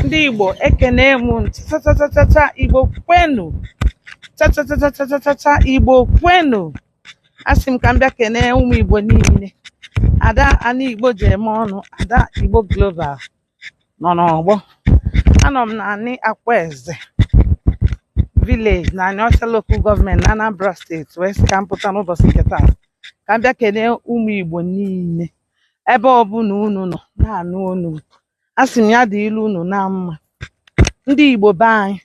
Ndị Igbo ekene m chachachachacha Igbo kwenu chachachachacha Igbo kwenu. Asị m ka m bịa kene ụmụ Igbo niile. Ada ana Igbo ji eme ọnụ, Ada Igbo Global nọ n'ọgbọ. Anọ m na Ani Akweze village na Anịọcha local government na Anambra State wee sị ka m pụta n'ụbọchị nke taa ka m bịa kene ụmụ Igbo niile ebe ọbụla unu nọ na-anụ onu. Asị m ya dị ilu unu na mma. Ndị Igbo be anyị,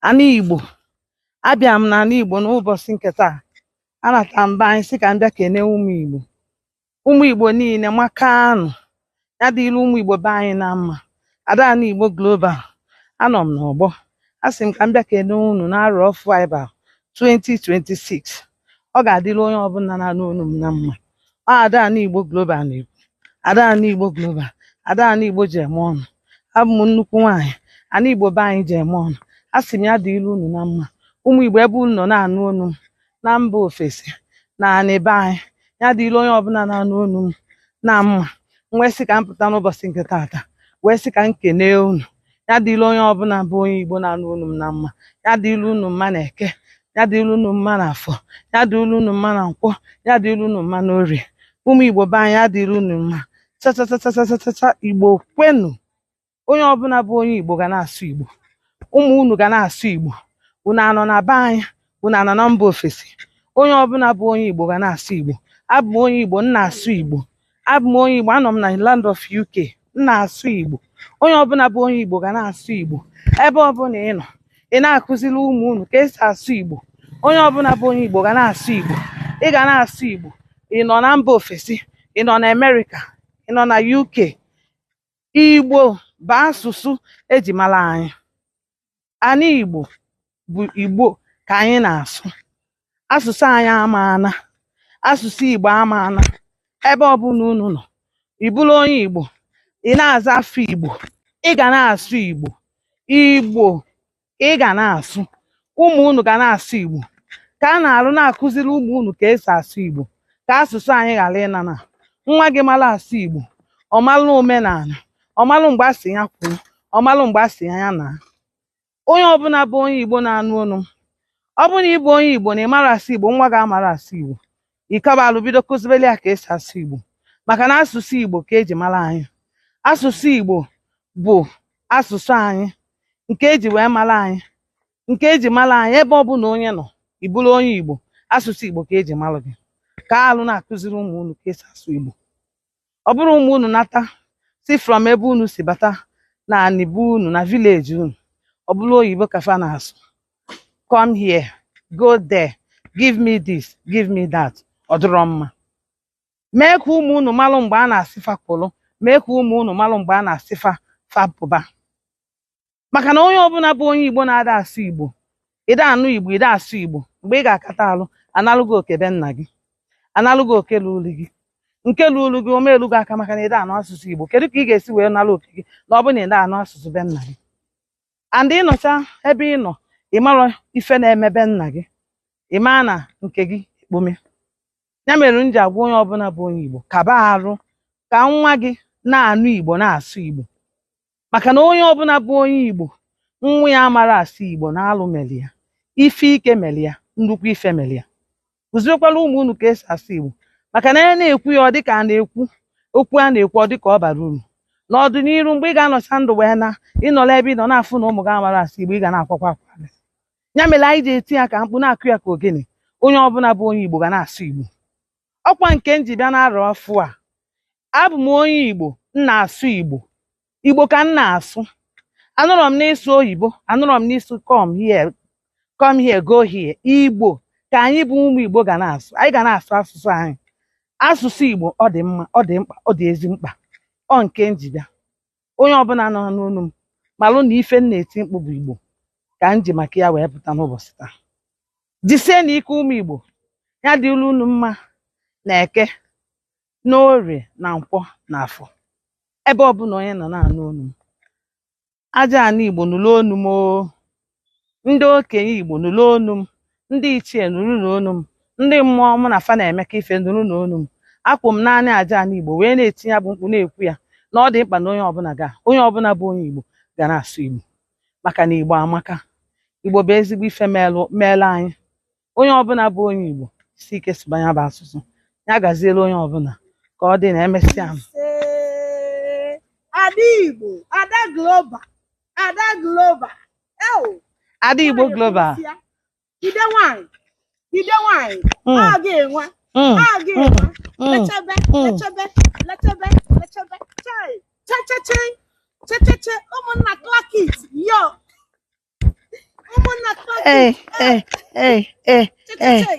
ana Igbo, abịa m na ana Igbo n'ụbọchị nke taa. Anata m be anyị sị ka m bịa kene ụmụ Igbo. Ụmụ Igbo niile makanụ, ya dị ilu ụmụ Igbo be anyị na mma. Ada ana Igbo Global, anọ m n'ọgbọ. Asị m ka m bịa kene unu n'arọ ọfụ Iba 2026. Ọ ga-adịrị onye ọbụla na-anụ onu m na mma. Ada ana Igbo Global na-ekwu. Ada ana Igbo Global, Ada ana Igbo ji eme ọnụ. Abụ m nnukwu nwaanyị, ana Igbo be anyị ji eme ọnụ. Asị m ya dị ilu unu na mma. Ụmụ Igbo ebe unu nọ na-anụ onu m na mba ofesi na anị be anyị, ya dị ilu onye ọbụla na-anụ onu m na mma. Wee sị ka m pụta n'ụbọchị nke taata wee sị ka m kenee unu. Ya dị ilu onye ọbụla bụ onye Igbo na-anụ onu m na mma. Ya dị ilu unu mma na Eke, ya dị ilu unu mma na Afọ, ya dị ilu unu mma na Nkwọ, ya dị ilu unu mma na Orie. Ụmụ Igbo be anyị, ya dị ilu unu mma. Chachachachachacha Igbo kwenu. Onye ọbụla bụ onye Igbo ga na-asụ Igbo. Ụmụ unu ga na-asụ Igbo. Unu anọ na be anyị, unu anọ na mba ofesi. Onye ọbụla bụ onye Igbo ga na-asụ Igbo. Abụ m onye Igbo, m na-asụ Igbo. Abụ m onye Igbo, anọ m na land of UK, m na-asụ Igbo. Onye ọbụla bụ onye Igbo ga na-asụ Igbo. Ebe ọbụla ị nọ, ị na-akụziri ụmụ unu ka esi asụ Igbo. Onye ọbụla bụ onye Igbo ga na-asụ Igbo. Ị ga na-asụ Igbo. Ị nọ na mba ofesi, ị nọ na America, ị nọ na UK. Igbo bụ asụsụ eji mara anyị. Ana Igbo bụ Igbo ka anyị na-asụ. Asụsụ anyị amaana. Asụsụ Igbo amaana. Ebe ọbụla unu nọ, ị bụrụ onye Igbo, ị na-aza afọ Igbo, ị ga na-asụ Igbo. Igbo ka ị ga na-asụ. Ụmụ unu ga na-asụ Igbo. Ka a na-arụ na-akụziri ụmụ unu ka esi asụ Igbo, ka asụsụ anyị ghara ịnana. Nwa gị mara asụ Igbo, ọ malụ omenala, ọ malụ mgbe a sị ya kwuru, ọ malụ mgbe a sị ya na. Onye ọbụla bụ onye Igbo na-anụ onu m, ọ bụrụ na ị bụ onye Igbo na ị mara asụ Igbo, nwa gị amara asụ Igbo, ikabalụ bido kụzibeli ya ka esi asụ Igbo. Maka na asụsụ Igbo ka eji mara anyị. Asụsụ Igbo bụ asụsụ anyị nke eji wee mara anyị, nke eji mara anyị. Ebe ọbụla onye nọ, ị bụrụ onye Igbo, asụsụ Igbo ka eji mara gị. Ka alụ na-akụziri ụmụ unu ka esi asụ Igbo. Ọ bụrụ ụmụ unu nata si from ebe unu si bata na anị be unu na village unu, ọ bụrụ oyibo ka fa na-asụ, come here, go there, give me this, give me that, ọ dịrọ mma. Mee ka ụmụ unu malụ mgbe a na-asị fa kwụrụ, mee ka ụmụ unu malụ mgbe a na-asị fa pụba. Maka na onye ọbụla bụ onye Igbo na-ada asụ Igbo, ịda anụ Igbo, ịda asụ Igbo, mgbe ị ga-akata alụ, analụgo oke be nna gị, analụgo oke lụrụ gị. Nke lụrụ gị omelu gị aka maka na ịda anụ asụsụ Igbo. Kedu ka ị ga-esi wee nalụ oke gị na ọ bụ na ịda anụ asụsụ be nna gị? And ịnọcha ebe ị nọ, ị mara ife na-eme be nna gị, ị maa na nke gị ekpome. Ya mere m ji agwa onye ọbụla bụ onye Igbo, kaba arụ ka nwa gị na-anụ Igbo, na-asụ Igbo. Maka na onye ọbụla bụ onye Igbo nwa ya amara asụ Igbo na-alụ meli ya, ife ike meli ya, nnukwu ife meli ya. Kụziekwala ụmụ unu ka esi asụ Igbo. Maka na ya na-ekwu ya ọ dịka a na-ekwu okwu a na-ekwu, ọ dịka ọ bara uru. N'ọdịnihu mgbe ị ga-anọcha ndụ wee na ịnọla ebe ị nọ na-afụ na ụmụ gị amara asụ Igbo, ị ga na-akwakwa akwa. Ya mere anyị ji eti ya ka mkpu na-akụ ya ka ogene. Onye ọbụla bụ onye Igbo ga na-asụ Igbo. Ọkwa nke m ji bịa na-arọ ọfụ a, abụ m onye Igbo, m na-asụ Igbo. Igbo ka m na-asụ. Anụrọ m n'ịsụ oyibo, anụrọ m n'ịsụ come here, go here. Igbo ka anyị bụ ụmụ Igbo ga na-asụ. Anyị ga na-asụ asụsụ anyị. Asụsụ Igbo ọ dị mma, ọ dị mkpa, ọ dị ezi mkpa. Ọ nke m ji bịa. Onye ọbụla nọ n'onu m malụ na ife m na-eti mkpu bụ Igbo ka m ji maka ya wee pụta n'ụbọchị taa. Jisie na ike ụmụ Igbo, ya dịrị unu mma na Eke, na Orie, na Nkwọ, na Afọ. Ebe ọbụla onye nọ na-anụ onu m, aja ana Igbo nụrụ onu m o. Ndị okenye Igbo nụrụ onu m, ndị ichie nụrụ n'onu m, ndị mmụọ mụ na fa na-emeka ife nụrụ n'onu m. Akwụ m naanị aja ana Igbo wee na-etinye abụ mkpu na-ekwu ya na ọ dị mkpa na onye ọbụla bụ onye Igbo ga na-asụ Igbo maka na Igbo amaka. Igbo bụ ezigbo ife meela anyị. Onye ọbụla bụ onye Igbo si ike sụba ya bụ asụsụ, ya gaziela onye ọbụla ka ọ dị na emesịa m. Ada Igbo, Ada Global, Ada Global. Ada Igbo Global. Ide nwanyị, ọ ga-enwe, lechebe, checheche, ụmụnna Clarkit, yo, ụmụnna Clarkit, checheche.